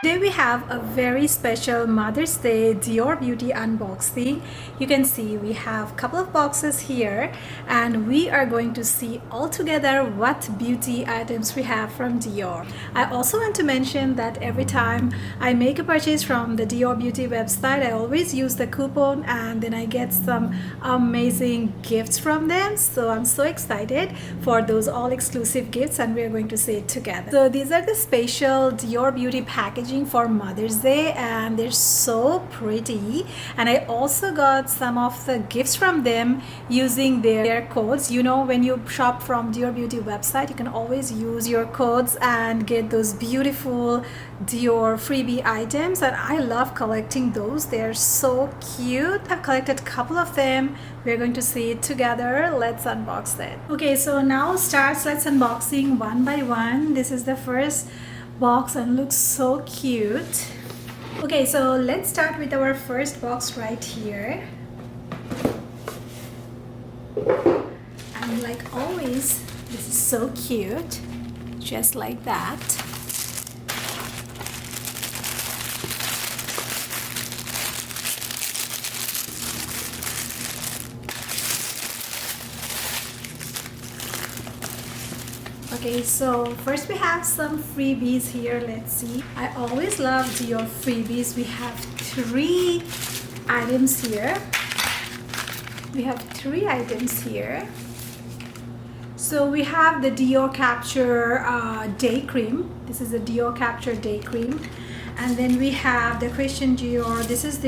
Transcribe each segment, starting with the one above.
Today we have a very special Mother's Day Dior Beauty unboxing. You can see we have a couple of boxes here and we are going to see all together what beauty items we have from Dior. I also want to mention that every time I make a purchase from the Dior Beauty website, I always use the coupon and then I get some amazing gifts from them. So I'm so excited for those all exclusive gifts and we're going to see it together. So these are the special Dior Beauty packaging for Mother's Day and they're so pretty, and I also got some of the gifts from them using their codes. You know, when you shop from Dior Beauty website, you can always use your codes and get those beautiful Dior freebie items, and I love collecting those. They're so cute. I've collected a couple of them. We're going to see it together. Let's unbox it. Okay, so now let's unboxing one by one. This is the first box and looks so cute. Okay, so let's start with our first box right here. And like always, this is so cute, just like that. Okay, so first we have some freebies here. Let's see. I always love Dior freebies. We have three items here. So we have the Dior Capture Day Cream. This is the Dior Capture Day Cream. And then we have the Christian Dior. This is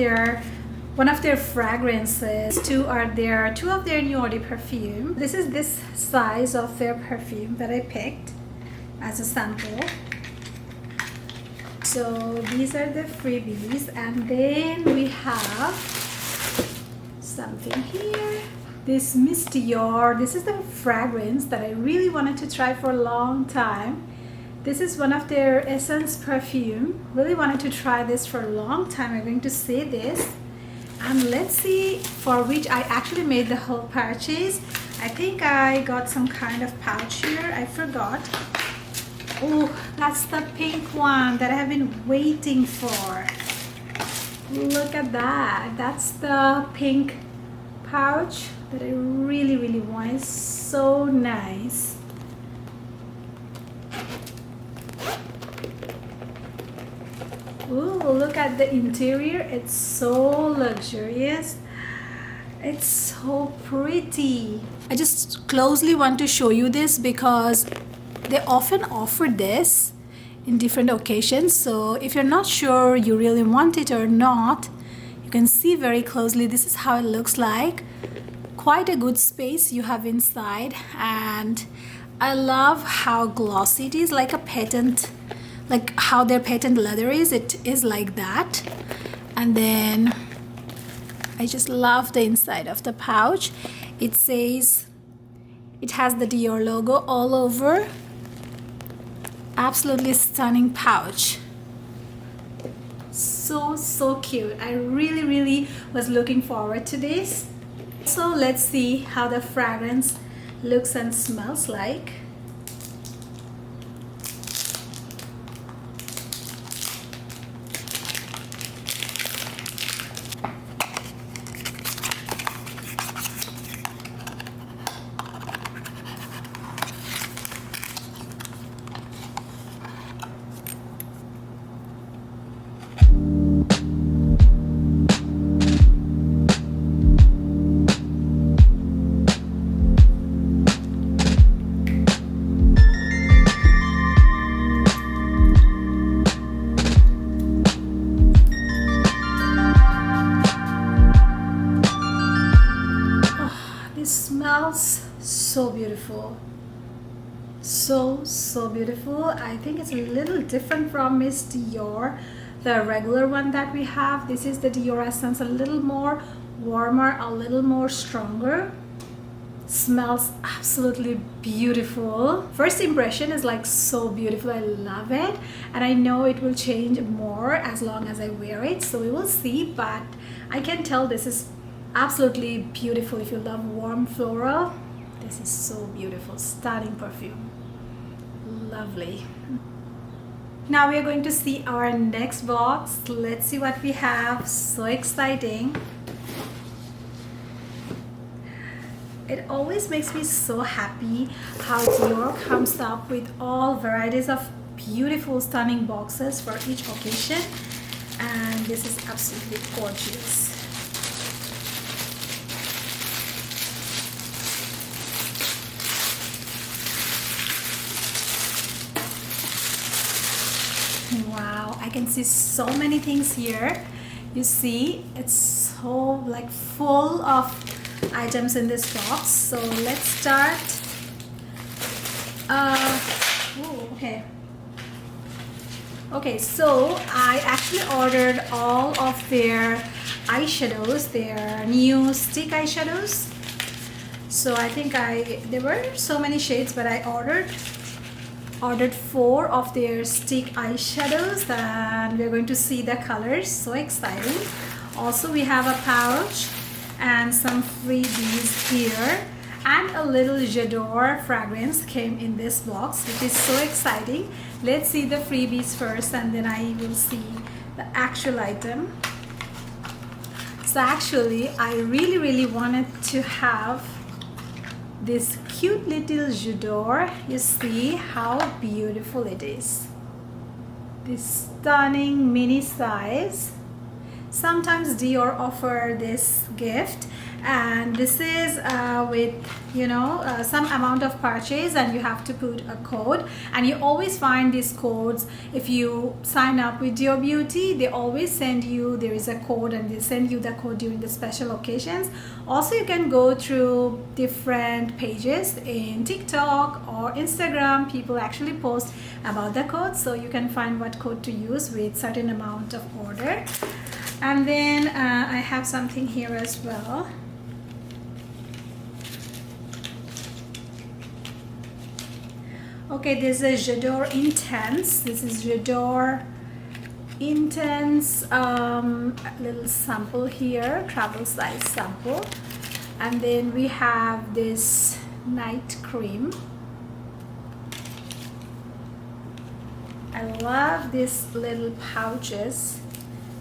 one of their fragrances. Two of their new eau de perfume. This is this size of their perfume that I picked as a sample. So these are the freebies, and then we have something here. This Miss Dior. This is the fragrance that I really wanted to try for a long time. This is one of their Essence perfume. Really wanted to try this for a long time. I'm going to say this. And let's see for which I actually made the whole purchase. I think I got some kind of pouch here. I forgot. Oh, that's the pink one that I have been waiting for. Look at that. That's the pink pouch that I really want. It's so nice. Ooh, look at the interior. It's so luxurious. It's so pretty. I just closely want to show you this because they often offer this in different occasions. So if you're not sure you really want it or not, you can see very closely. This is how it looks like. Quite a good space you have inside, and I love how glossy it is, like a patent, like how their patent leather is. It is like that. And then I just love the inside of the pouch. It says, it has the Dior logo all over. Absolutely stunning pouch. So cute. I really was looking forward to this. So let's see how the fragrance looks and smells like. Smells so beautiful, so beautiful. I think it's a little different from Miss Dior, the regular one that we have. This is the Dior Essence, a little more warmer, a little more stronger. Smells absolutely beautiful. First impression is like so beautiful. I love it, and I know it will change more as long as I wear it, so we will see, but I can tell this is absolutely beautiful. If you love warm floral, this is so beautiful. Stunning perfume. Lovely. Now we are going to see our next box. Let's see what we have. So exciting. It always makes me so happy how Dior comes up with all varieties of beautiful, stunning boxes for each occasion. And this is absolutely gorgeous. Wow, I can see so many things here. You see, it's so like full of items in this box. So let's start. Okay, so I actually ordered all of their eyeshadows, their new stick eyeshadows. So I think there were so many shades, but I ordered 4 of their stick eyeshadows, and we're going to see the colors. So exciting. Also, we have a pouch and some freebies here, and a little J'adore fragrance came in this box, which is so exciting. Let's see the freebies first, and then I will see the actual item. So actually, I really wanted to have this cute little J'adore. You see how beautiful it is. This stunning mini size. Sometimes Dior offer this gift, and this is with some amount of purchase, and you have to put a code, and you always find these codes if you sign up with Dior Beauty. They always send you, there is a code, and they send you the code during the special occasions. Also, you can go through different pages in TikTok or Instagram. People actually post about the code, so you can find what code to use with certain amount of order. And then I have something here as well. Okay, this is J'adore Intense. This is J'adore Intense, little sample here, travel size sample. And then we have this night cream. I love these little pouches.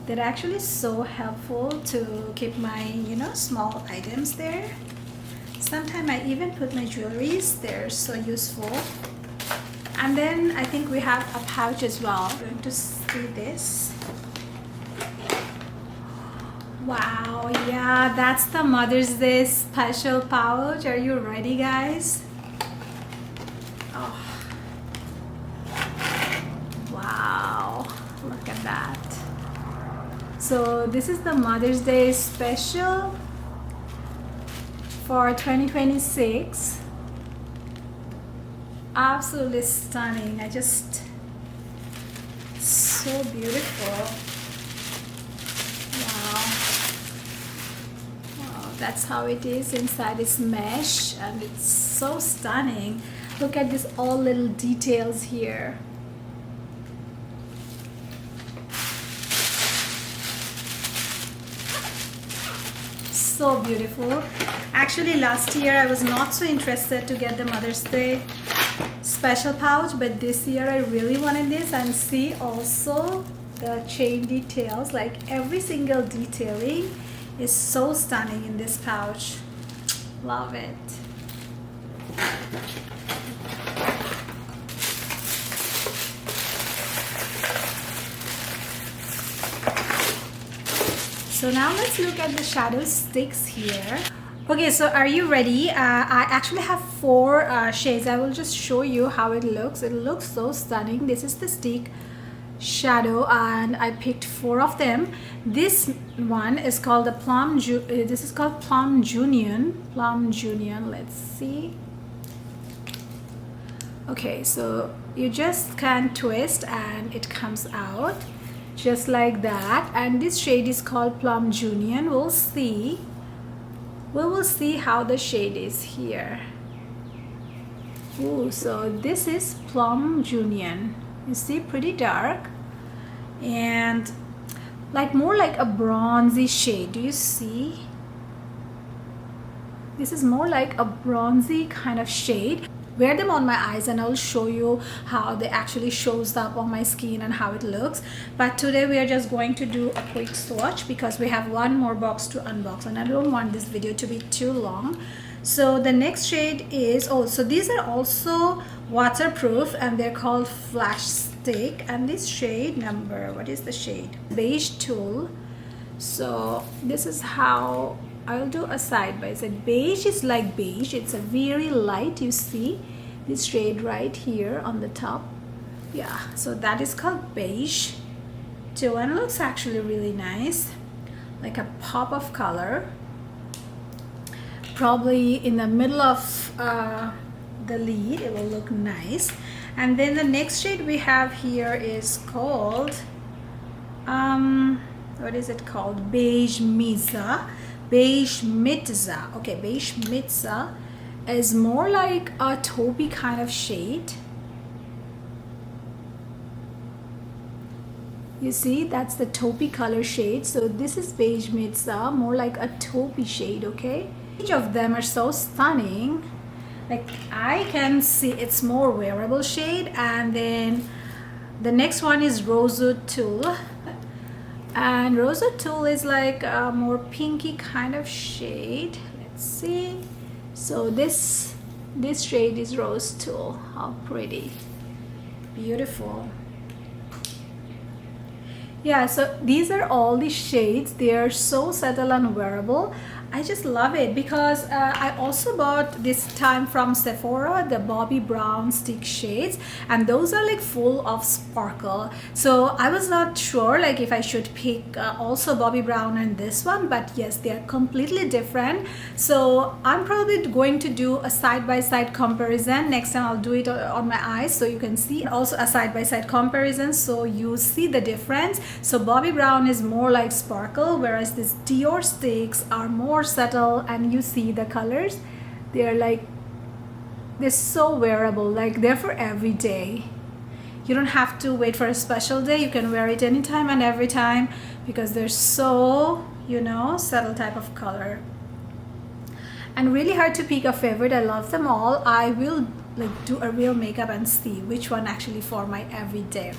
They're actually so helpful to keep my small items there. Sometimes I even put my jewelries. They're so useful. And then I think we have a pouch as well. I'm going to see this. Wow, yeah, that's the Mother's Day special pouch. Are you ready, guys? Oh. Wow, look at that. So this is the Mother's Day special for 2026. Absolutely stunning. So beautiful. Wow, that's how it is inside. It's mesh, and it's so stunning. Look at this, all little details here. So beautiful. Actually, last year I was not so interested to get the Mother's Day special pouch, but this year I really wanted this. And see also the chain details, like every single detailing is so stunning in this pouch. Love it. So now let's look at the shadow sticks here. Okay, so are you ready? I actually have 4 shades. I will just show you how it looks. It looks so stunning. This is the stick shadow, and I picked 4 of them. This one is called the this is called Plum Junior. Let's see. Okay, so you just can twist and it comes out just like that. And this shade is called Plum Junior. We will see how the shade is here. Ooh, so this is Plum Junior. You see, pretty dark and more like a bronzy shade. Do you see? This is more like a bronzy kind of shade. wear them on my eyes and I'll show you how they actually shows up on my skin and how it looks. But today we are just going to do a quick swatch because we have one more box to unbox and I don't want this video to be too long. So the next shade is, oh, so these are also waterproof and they're called Flash Stick, and this shade number, what is the shade? Beige Tulle. So this is how I'll do a side by side. Beige is like beige, it's a very light, you see this shade right here on the top. Yeah, so that is called Beige Tulle and it looks actually really nice, like a pop of color. Probably in the middle of the lid it will look nice. And then the next shade we have here is called what is it called? Beige Mitza. Beige Mitza. Okay, Beige Mitza is more like a taupey kind of shade. You see, that's the taupey color shade. So this is Beige Mitza, more like a taupey shade, okay? Each of them are so stunning. Like I can see it's more wearable shade. And then the next one is Rosewood Tulle. And Rosewood Tulle is like a more pinky kind of shade. Let's see. So this shade is Rose Tulle. How pretty. Beautiful. Yeah, so these are all the shades. They are so subtle and wearable. I just love it because I also bought this time from Sephora the Bobbi Brown stick shades, and those are like full of sparkle. So I was not sure like if I should pick also Bobbi Brown and this one, but yes, they are completely different. So I'm probably going to do a side-by-side comparison. Next time I'll do it on my eyes so you can see. Also a side-by-side comparison so you see the difference. So Bobbi Brown is more like sparkle, whereas these Dior sticks are more subtle, and you see the colors, they're so wearable, like they're for every day. You don't have to wait for a special day, you can wear it anytime and every time because they're so, you know, subtle type of color and really hard to pick a favorite. I love them all. I will like do a real makeup and see which one actually for my everyday.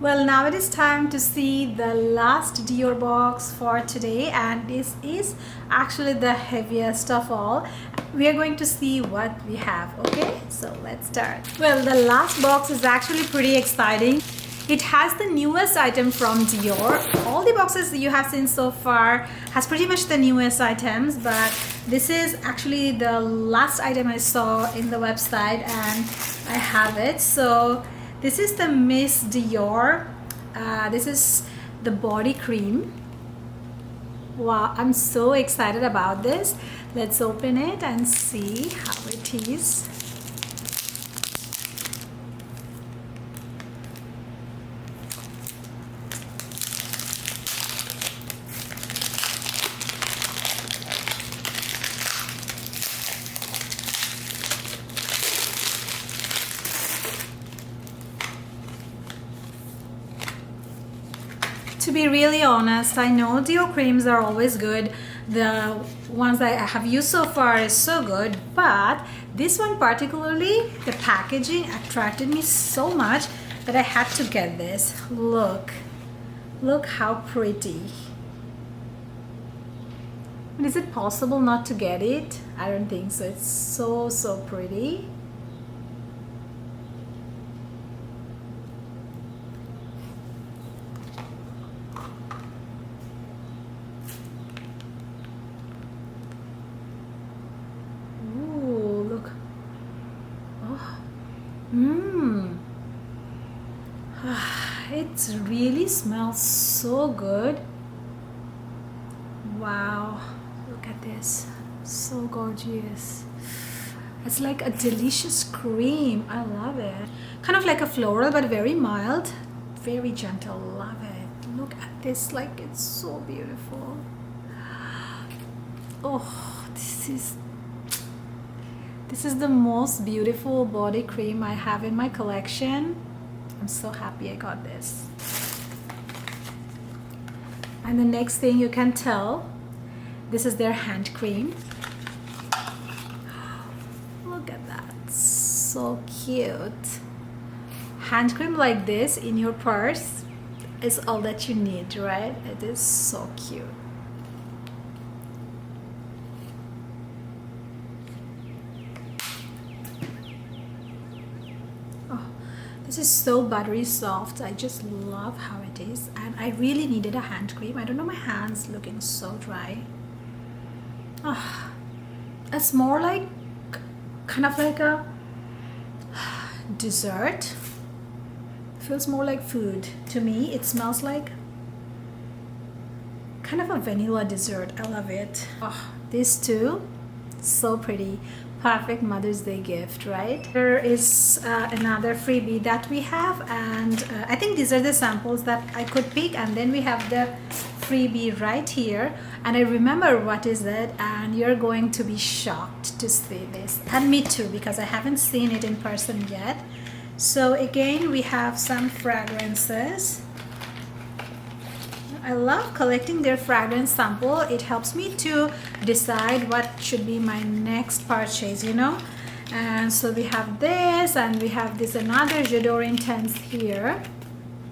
Well, now it is time to see the last Dior box for today, and this is actually the heaviest of all. We are going to see what we have, okay? So let's start. Well, the last box is actually pretty exciting. It has the newest item from Dior. All the boxes that you have seen so far has pretty much the newest items, but this is actually the last item I saw in the website and I have it. So this is the Miss Dior. This is the body cream. Wow, I'm so excited about this. Let's open it and see how it is. To be really honest, I know Dior creams are always good. The ones that I have used so far is so good, but this one particularly, the packaging attracted me so much that I had to get this. Look how pretty. Is it possible not to get it? I don't think so. It's so pretty. It really smells so good. Wow, look at this, so gorgeous. It's like a delicious cream. I love it. Kind of like a floral but very mild, very gentle. Love it. Look at this, like it's so beautiful. Oh, this is the most beautiful body cream I have in my collection. I'm so happy I got this. And the next thing you can tell, this is their hand cream. Look at that. so cute. Hand cream like this in your purse is all that you need, right? It is so cute. Oh, this is so buttery soft. I just love how it is, and I really needed a hand cream. I don't know, my hands looking so dry. Oh, it's more like kind of like a dessert. Feels more like food to me. It smells like kind of a vanilla dessert. I love it. Oh, these two, so pretty. Perfect Mother's Day gift, right? There is another freebie that we have, and I think these are the samples that I could pick, and then we have the freebie right here, and I remember what is it, and you're going to be shocked to see this, and me too, because I haven't seen it in person yet. So again, we have some fragrances. I love collecting their fragrance sample. It helps me to decide what should be my next purchase, you know. And so we have this, and we have this another J'adore Intense here.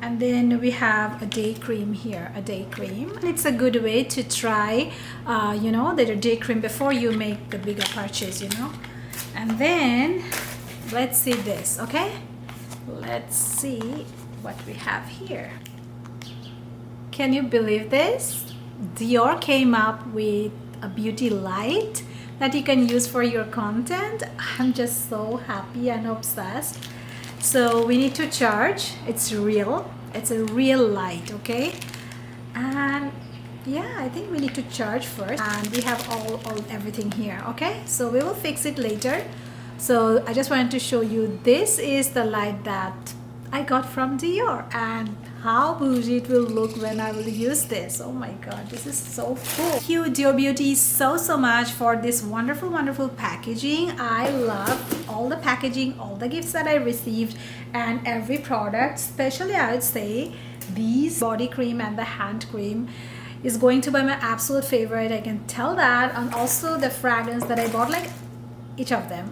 And then we have a day cream here, a day cream. It's a good way to try, you know, the day cream before you make the bigger purchase, you know. And then let's see this, okay? Let's see what we have here. Can you believe this? Dior came up with a beauty light that you can use for your content. I'm just so happy and obsessed. So we need to charge. It's real. It's a real light, okay? And yeah, I think we need to charge first. And we have everything here, okay? So we will fix it later. So I just wanted to show you, this is the light that I got from Dior, and how bougie it will look when I will use this. Oh my god, this is so cool. Thank you Dior Beauty so much for this wonderful packaging. I love all the packaging, all the gifts that I received, and every product. Especially I would say these body cream and the hand cream is going to be my absolute favorite. I can tell that. And also the fragrance that I bought, like each of them.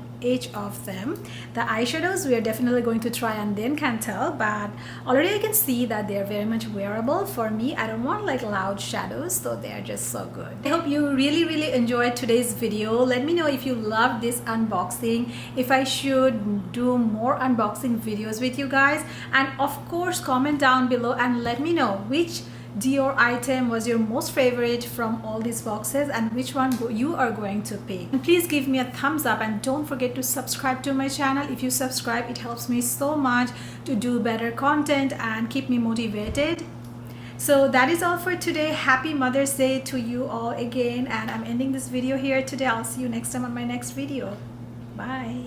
The eyeshadows we are definitely going to try and then can tell, but already I can see that they are very much wearable. For me, I don't want like loud shadows, so they are just so good. I hope you really enjoyed today's video. Let me know if you love this unboxing, if I should do more unboxing videos with you guys, and of course comment down below and let me know which Dior item was your most favorite from all these boxes, and which one you are going to pick. And please give me a thumbs up, and don't forget to subscribe to my channel. If you subscribe, it helps me so much to do better content and keep me motivated. So that is all for today. Happy Mother's Day to you all again, and I'm ending this video here today. I'll see you next time on my next video. Bye.